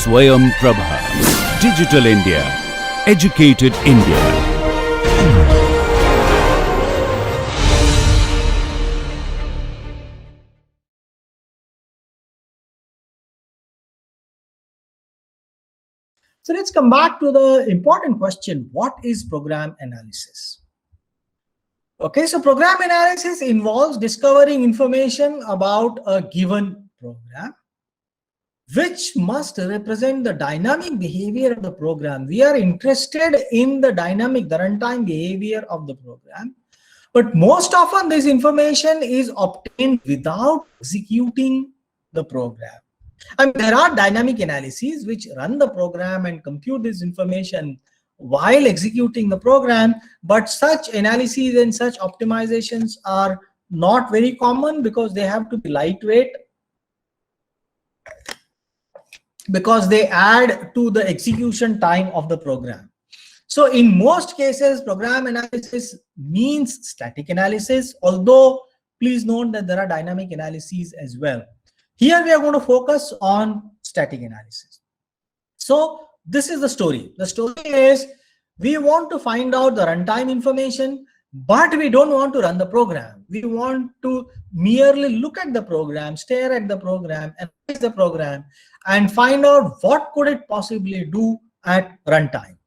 Swayam Prabha. Digital India. Educated India. So let's come back to the important question, what is program analysis? Okay, so program analysis involves discovering information about a given program, which must represent the dynamic behavior of the program. We are interested in the runtime behavior of the program. But most often this information is obtained without executing the program. I mean, there are dynamic analyses which run the program and compute this information while executing the program, but such analyses and such optimizations are not very common because they have to be lightweight, because they add to the execution time of the program. So in most cases, program analysis means static analysis, although please note that there are dynamic analyses as well. Here we are going to focus on static analysis. So this is the story. The story is we want to find out the runtime information, but we don't want to run the program. We want to merely look at the program, stare at the program, analyze the program, and find out what could it possibly do at runtime.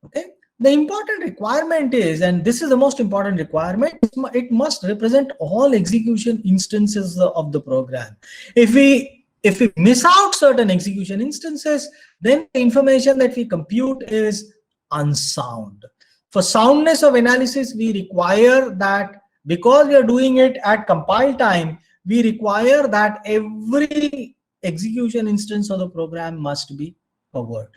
Okay. The important requirement is, and this is the most important requirement, it must represent all execution instances of the program. If we miss out certain execution instances, then the information that we compute is unsound. For soundness of analysis, we require that, because we are doing it at compile time, we require that every execution instance of the program must be covered.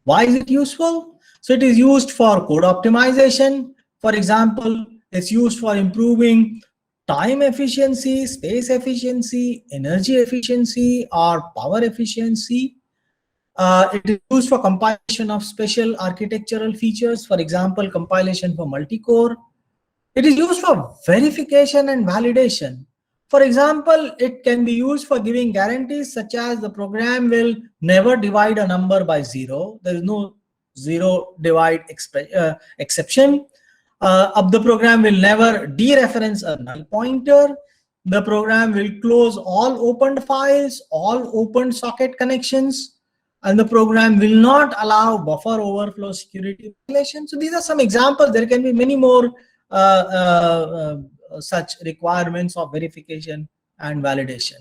Why is it useful? So it is used for code optimization. For example, it's used for improving time efficiency, space efficiency, energy efficiency, or power efficiency. It is used for compilation of special architectural features, for example, compilation for multi-core. It is used for verification and validation. For example, it can be used for giving guarantees such as the program will never divide a number by 0. There is no zero divide exception. The program will never dereference a null pointer. The program will close all opened files, all open socket connections, and the program will not allow buffer overflow security violations. So these are some examples. There can be many more such requirements of verification and validation.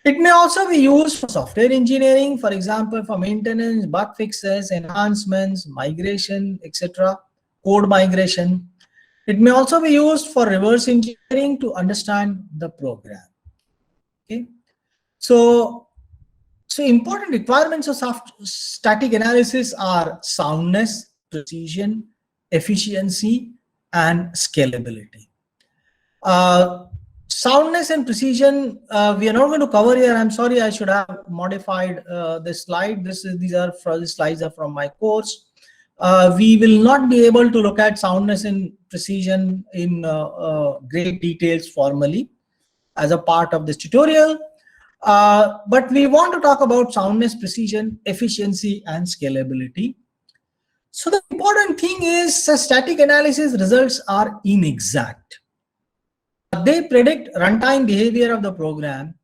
It may also be used for software engineering, for example, for maintenance, bug fixes, enhancements, migration, etc., code migration. It may also be used for reverse engineering to understand the program. Okay, so important requirements of static analysis are soundness, precision, efficiency, and scalability. Soundness and precision, we are not going to cover here. I'm sorry, I should have modified this slide. These slides are from my course. We will not be able to look at soundness and precision in great details formally as a part of this tutorial. But we want to talk about soundness, precision, efficiency, and scalability. So the important thing is static analysis results are inexact. They predict runtime behavior of the program,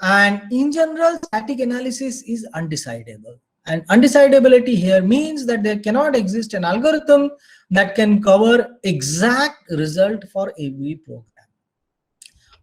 and in general, static analysis is undecidable. And undecidability here means that there cannot exist an algorithm that can cover exact result for every program.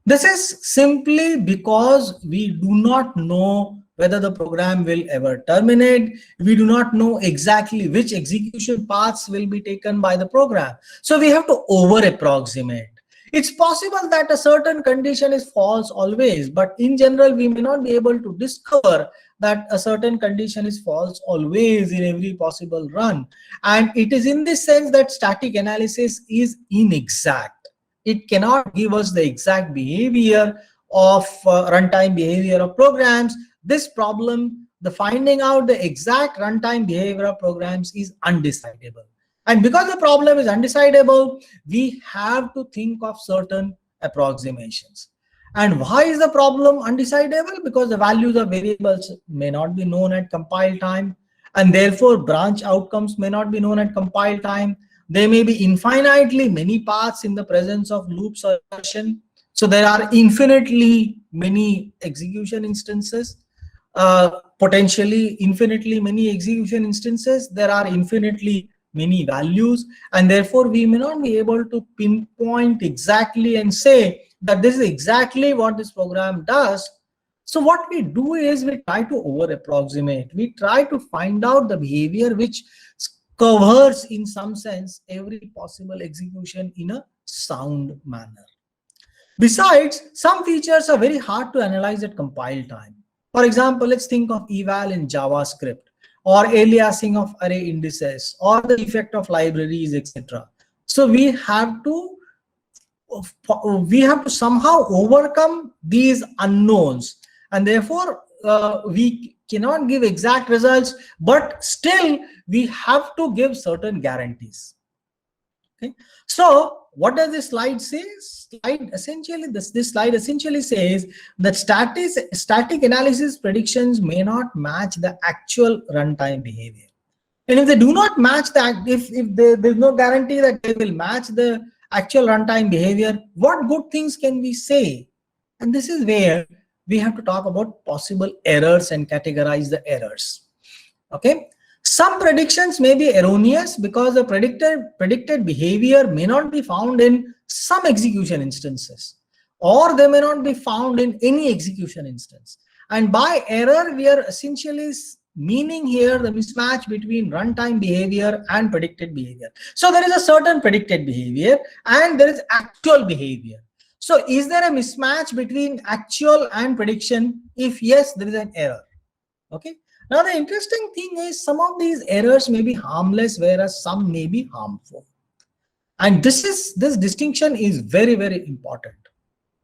This is simply because we do not know whether the program will ever terminate. We do not know exactly which execution paths will be taken by the program. So we have to over approximate. It's possible that a certain condition is false always, but in general, we may not be able to discover that a certain condition is false always in every possible run. And it is in this sense that static analysis is inexact. It cannot give us the exact behavior of runtime behavior of programs. This problem, the finding out the exact runtime behavior of programs, is undecidable. And because the problem is undecidable, we have to think of certain approximations. And why is the problem undecidable? Because the values of variables may not be known at compile time, and therefore branch outcomes may not be known at compile time. There may be infinitely many paths in the presence of loops or recursion. So there are infinitely many execution instances, potentially infinitely many execution instances. There are infinitely many values, and therefore we may not be able to pinpoint exactly and say that this is exactly what this program does. So what we do is we try to over approximate. We try to find out the behavior which covers in some sense every possible execution in a sound manner. Besides, some features are very hard to analyze at compile time. For example, let's think of eval in JavaScript, or aliasing of array indices, or the effect of libraries, etc. So we have to somehow overcome these unknowns, and therefore we cannot give exact results, but still we have to give certain guarantees. Okay, so what does this slide say? This slide essentially says that static analysis predictions may not match the actual runtime behavior. And if they do not match that, if there's no guarantee that they will match the actual runtime behavior, what good things can we say? And this is where we have to talk about possible errors and categorize the errors. Okay. Some predictions may be erroneous because the predicted behavior may not be found in some execution instances, or they may not be found in any execution instance. And by error, we are essentially meaning here the mismatch between runtime behavior and predicted behavior. So there is a certain predicted behavior and there is actual behavior. So is there a mismatch between actual and prediction? If yes, there is an error. Okay. Now, the interesting thing is some of these errors may be harmless, whereas some may be harmful. And this distinction is very, very important.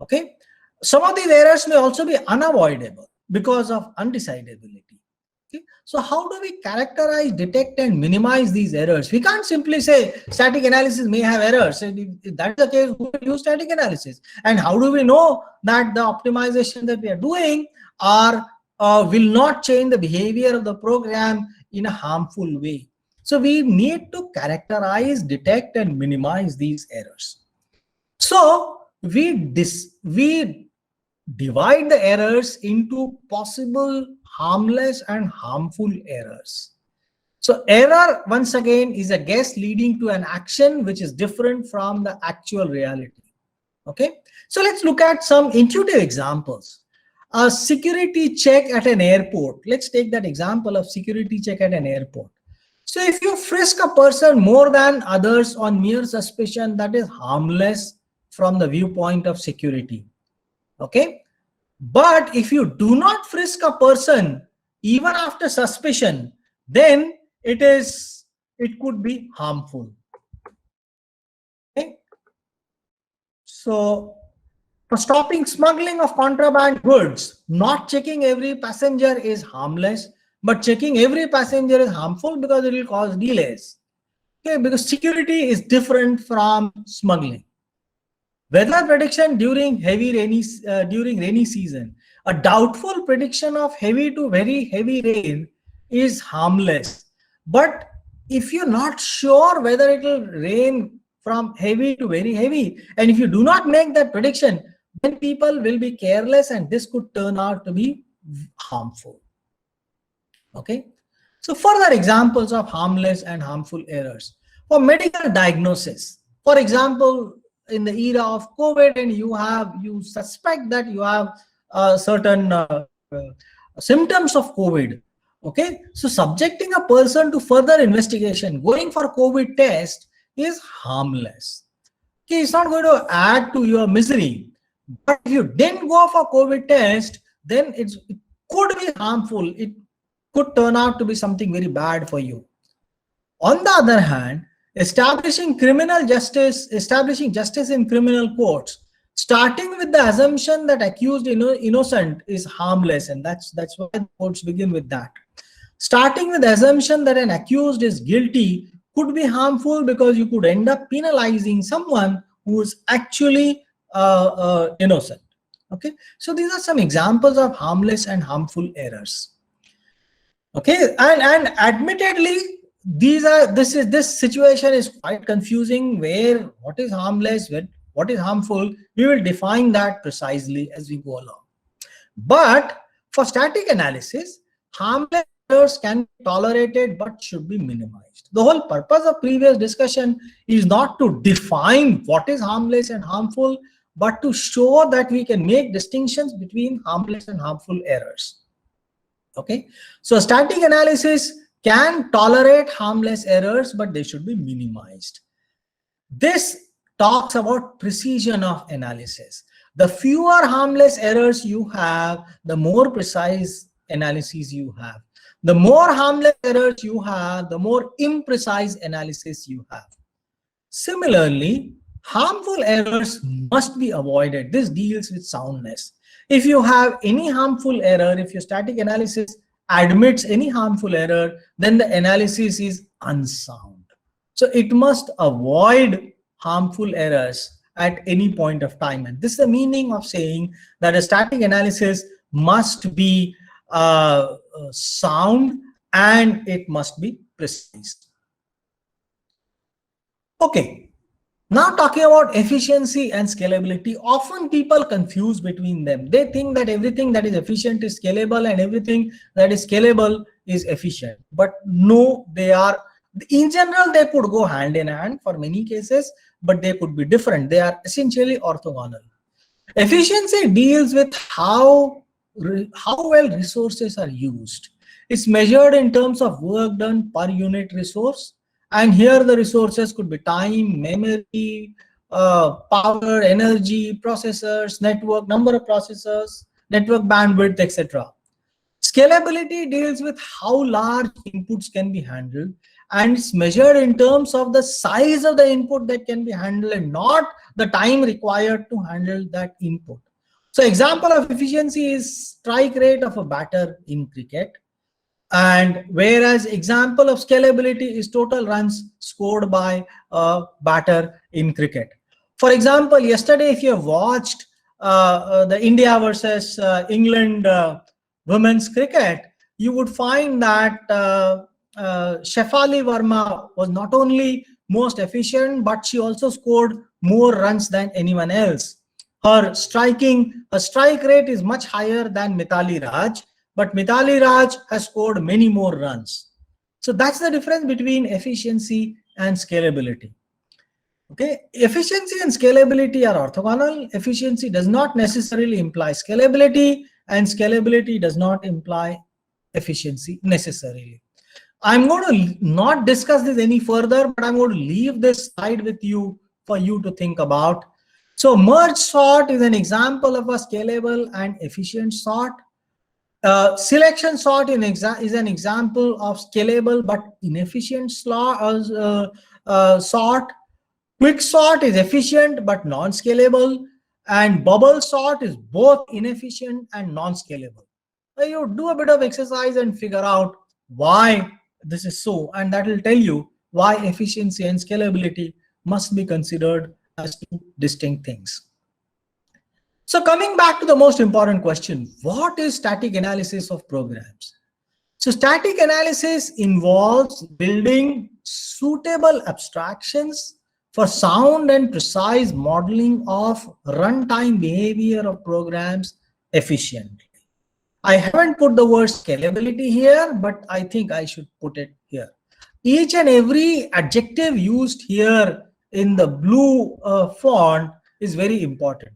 Okay. Some of these errors may also be unavoidable because of undecidability. Okay. So how do we characterize, detect, and minimize these errors? We can't simply say static analysis may have errors. And if that's the case, we will use static analysis. And how do we know that the optimization that we are doing will not change the behavior of the program in a harmful way? So we need to characterize, detect, and minimize these errors. So we divide the errors into possible harmless and harmful errors. So error, once again, is a guess leading to an action which is different from the actual reality. Okay, so let's look at some intuitive examples. A security check at an airport. Let's take that example of security check at an airport. So if you frisk a person more than others on mere suspicion, that is harmless from the viewpoint of security. Okay. But if you do not frisk a person even after suspicion, then it could be harmful. Okay. So for stopping smuggling of contraband goods, not checking every passenger is harmless, but checking every passenger is harmful because it will cause delays. Okay, because security is different from smuggling. Weather prediction during rainy season. A doubtful prediction of heavy to very heavy rain is harmless. But if you're not sure whether it will rain from heavy to very heavy, and if you do not make that prediction, then people will be careless and this could turn out to be harmful. Okay. So further examples of harmless and harmful errors. For medical diagnosis, for example, in the era of COVID, and you suspect that you have certain symptoms of COVID. Okay, so subjecting a person to further investigation, going for COVID test is harmless. Okay, it's not going to add to your misery. But if you didn't go for COVID test, then it could be harmful. It could turn out to be something very bad for you. On the other hand, establishing justice in criminal courts, starting with the assumption that accused innocent is harmless, and that's why the courts begin with that. Starting with the assumption that an accused is guilty could be harmful because you could end up penalizing someone who is actually innocent. Okay, so these are some examples of harmless and harmful errors. Okay, and admittedly, this situation is quite confusing, where what is harmless, what is harmful, we will define that precisely as we go along. But for static analysis, harmless errors can be tolerated but should be minimized. The whole purpose of previous discussion is not to define what is harmless and harmful, but to show that we can make distinctions between harmless and harmful errors. Okay, so static analysis can tolerate harmless errors, but they should be minimized. This talks about precision of analysis. The fewer harmless errors you have, the more precise analysis you have. The more harmless errors you have, the more imprecise analysis you have. Similarly, harmful errors must be avoided. This deals with soundness. If you have any harmful error, if your static analysis admits any harmful error, then the analysis is unsound. So it must avoid harmful errors at any point of time. And this is the meaning of saying that a static analysis must be sound and it must be precise. Okay, now talking about efficiency and scalability, often people confuse between them. They think that everything that is efficient is scalable and everything that is scalable is efficient. But no, they are, in general, they could go hand in hand for many cases, but they could be different. They are essentially orthogonal. Efficiency deals with how well resources are used. It's measured in terms of work done per unit resource. And here the resources could be time, memory, power, energy, processors, network, number of processors, network bandwidth, etc. Scalability deals with how large inputs can be handled, and it's measured in terms of the size of the input that can be handled and not the time required to handle that input. So example of efficiency is strike rate of a batter in cricket. And whereas example of scalability is total runs scored by a batter in cricket. For example, yesterday, if you have watched the India versus England women's cricket, you would find that Shefali Verma was not only most efficient, but she also scored more runs than anyone else. Her strike rate is much higher than Mithali Raj, but Mithali Raj has scored many more runs. So that's the difference between efficiency and scalability. Okay, efficiency and scalability are orthogonal. Efficiency does not necessarily imply scalability, and scalability does not imply efficiency necessarily. I'm going to not discuss this any further, but I'm going to leave this slide with you for you to think about. So merge sort is an example of a scalable and efficient sort. Selection sort is an example of scalable but inefficient sort. Quick sort is efficient but non-scalable, and bubble sort is both inefficient and non-scalable. So you do a bit of exercise and figure out why this is so, and that will tell you why efficiency and scalability must be considered as two distinct things. So coming back to the most important question, what is static analysis of programs? So static analysis involves building suitable abstractions for sound and precise modeling of runtime behavior of programs efficiently. I haven't put the word scalability here, but I think I should put it here. Each and every adjective used here in the blue font is very important.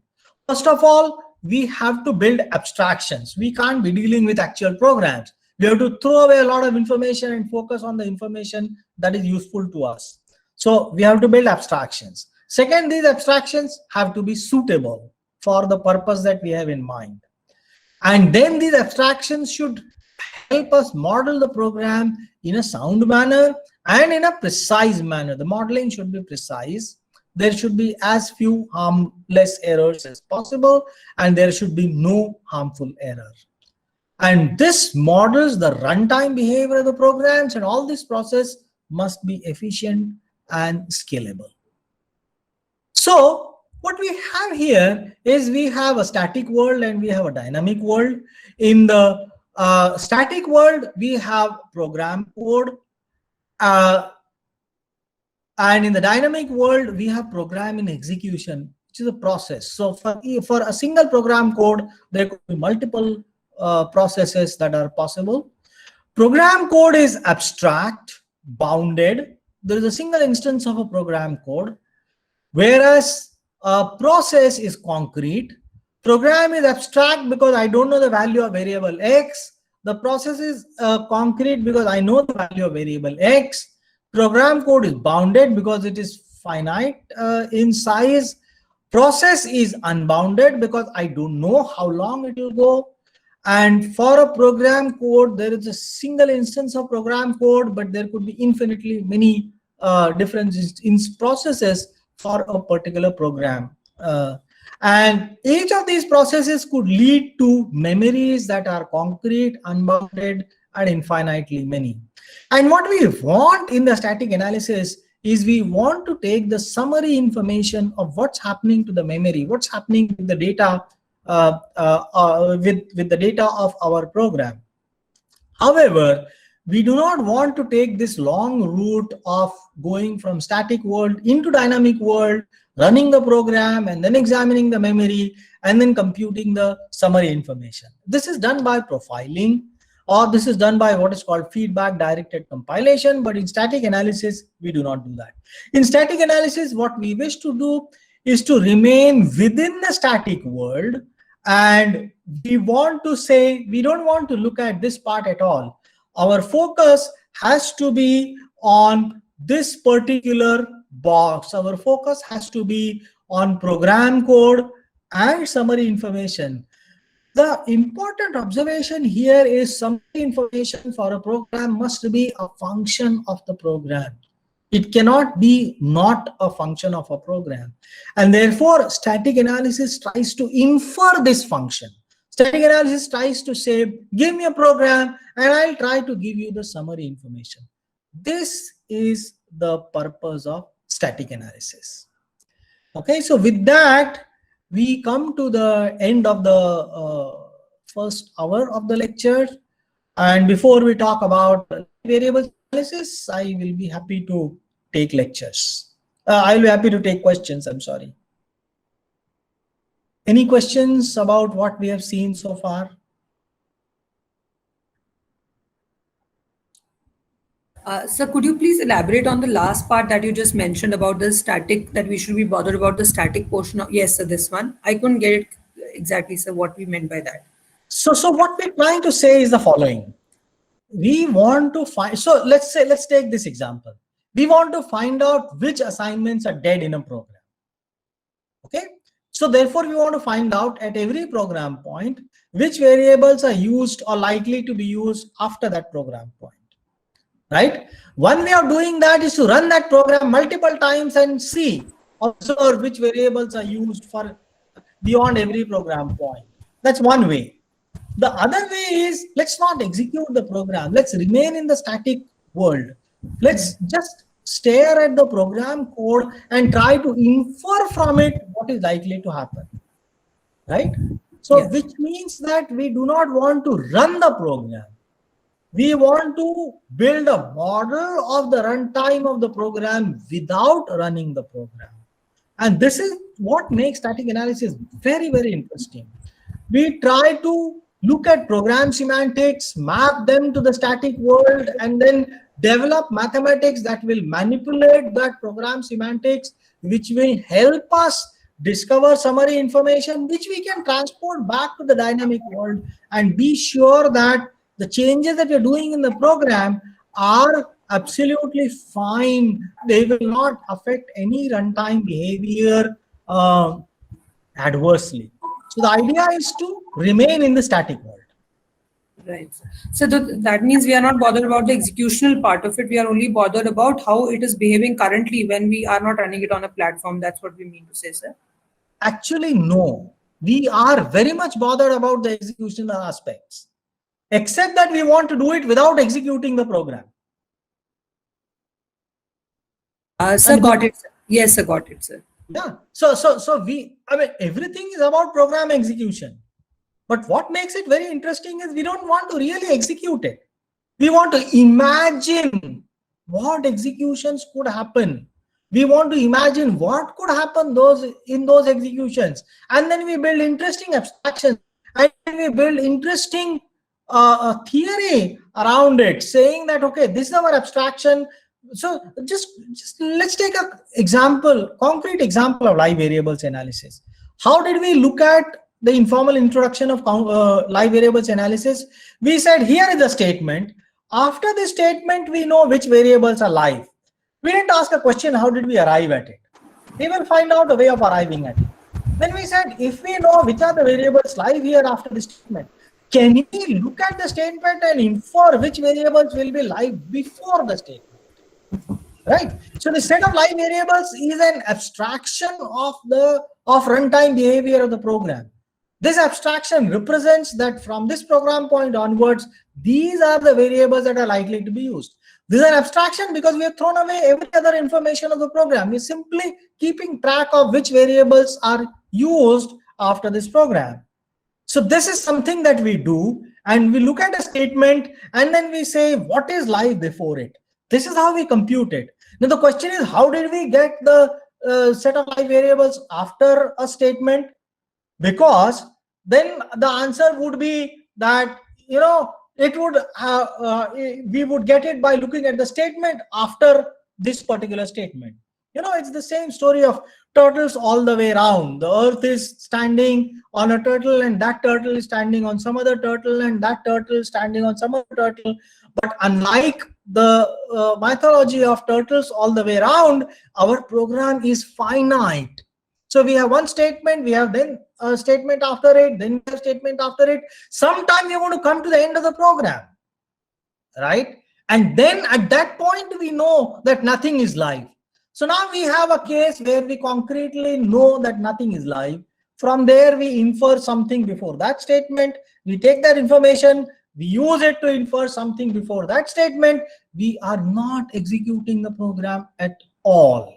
First of all, we have to build abstractions. We can't be dealing with actual programs. We have to throw away a lot of information and focus on the information that is useful to us. So we have to build abstractions. Second, these abstractions have to be suitable for the purpose that we have in mind. And then these abstractions should help us model the program in a sound manner and in a precise manner. The modeling should be precise. There should be as few harmless errors as possible, and there should be no harmful error. And this models the runtime behavior of the programs, and all this process must be efficient and scalable. So What we have here is we have a static world and we have a dynamic world. In the static world, we have program code. And in the dynamic world, we have program in execution, which is a process. So for a single program code, there could be multiple processes that are possible. Program code is abstract, bounded. There is a single instance of a program code, whereas a process is concrete. Program is abstract because I don't know the value of variable X. The process is concrete because I know the value of variable X. Program code is bounded because it is finite in size. Process is unbounded because I don't know how long it will go. And for a program code, there is a single instance of program code, but there could be infinitely many different processes for a particular program. And each of these processes could lead to memories that are concrete, unbounded, and infinitely many. And what we want in the static analysis is we want to take the summary information of what's happening to the memory, what's happening with the data, with the data of our program. However, we do not want to take this long route of going from static world into dynamic world, running the program and then examining the memory and then computing the summary information. This is done by profiling, or this is done by what is called feedback directed compilation. But in static analysis, we do not do that. In static analysis, what we wish to do is to remain within the static world, and we want to say we don't want to look at this part at all. Our focus has to be on this particular box. Our focus has to be on program code and summary information. The important observation here is summary information for a program must be a function of the program. It cannot be not a function of a program. And therefore, static analysis tries to infer this function. Static analysis tries to say, give me a program and I'll try to give you the summary information. This is the purpose of static analysis. Okay, so with that, we come to the end of the first hour of the lecture. And before we talk about variable analysis, I will be happy to take lectures. I will be happy to take questions, I'm sorry. Any questions about what we have seen so far? Sir, could you please elaborate on the last part that you just mentioned about the static, that we should be bothered about the static portion of, yes, sir, this one. I couldn't get it exactly, sir, what we meant by that. So what we're trying to say is the following. We want to find, so let's take this example. We want to find out which assignments are dead in a program. Okay. So therefore, we want to find out at every program point, which variables are used or likely to be used after that program point. Right? One way of doing that is to run that program multiple times and see, observe which variables are used for beyond every program point. That's one way. The other way is, let's not execute the program. Let's remain in the static world. Let's just stare at the program code and try to infer from it what is likely to happen. Right? So, yes. Which means that we do not want to run the program. We want to build a model of the runtime of the program without running the program. And this is what makes static analysis very, very interesting. We try to look at program semantics, map them to the static world, and then develop mathematics that will manipulate that program semantics, which will help us discover summary information, which we can transport back to the dynamic world and be sure that the changes that you're doing in the program are absolutely fine. They will not affect any runtime behavior adversely. So the idea is to remain in the static world. Right. So that means we are not bothered about the executional part of it. We are only bothered about how it is behaving currently when we are not running it on a platform. That's what we mean to say, sir. Actually, no. We are very much bothered about the executional aspects, except that we want to do it without executing the program. Sir, got it, sir. Yes, sir, got it, sir. Yeah. I mean, everything is about program execution. But what makes it very interesting is we don't want to really execute it. We want to imagine what executions could happen. We want to imagine what could happen in those executions, and then we build interesting abstractions, and then we build interesting theory around it, saying that okay, this is our abstraction. So just let's take a concrete example of live variables analysis. How did we look at the informal introduction of live variables analysis? We said here is a statement. After this statement, we know which variables are live. We didn't ask a question, how did we arrive at it? We will find out a way of arriving at it. Then we said, if we know which are the variables live here after the statement, can we look at the statement and infer which variables will be live before the statement? Right? So the set of live variables is an abstraction of runtime behavior of the program. This abstraction represents that from this program point onwards, these are the variables that are likely to be used. This is an abstraction because we have thrown away every other information of the program. We're simply keeping track of which variables are used after this program. So this is something that we do, and we look at a statement and then we say what is live before it. This is how we compute it. Now the question is, how did we get the set of live variables after a statement? Because then the answer would be that, you know, it would we would get it by looking at the statement after this particular statement. You know, it's the same story of turtles all the way around. The earth is standing on a turtle, and that turtle is standing on some other turtle, and that turtle is standing on some other turtle. But unlike the mythology of turtles all the way around, our program is finite. So we have one statement, we have then a statement after it, then we have a statement after it. Sometime we want to come to the end of the program, right? And then at that point, we know that nothing is live. So now we have a case where we concretely know that nothing is live. From there, we infer something before that statement. We take that information, we use it to infer something before that statement. We are not executing the program at all.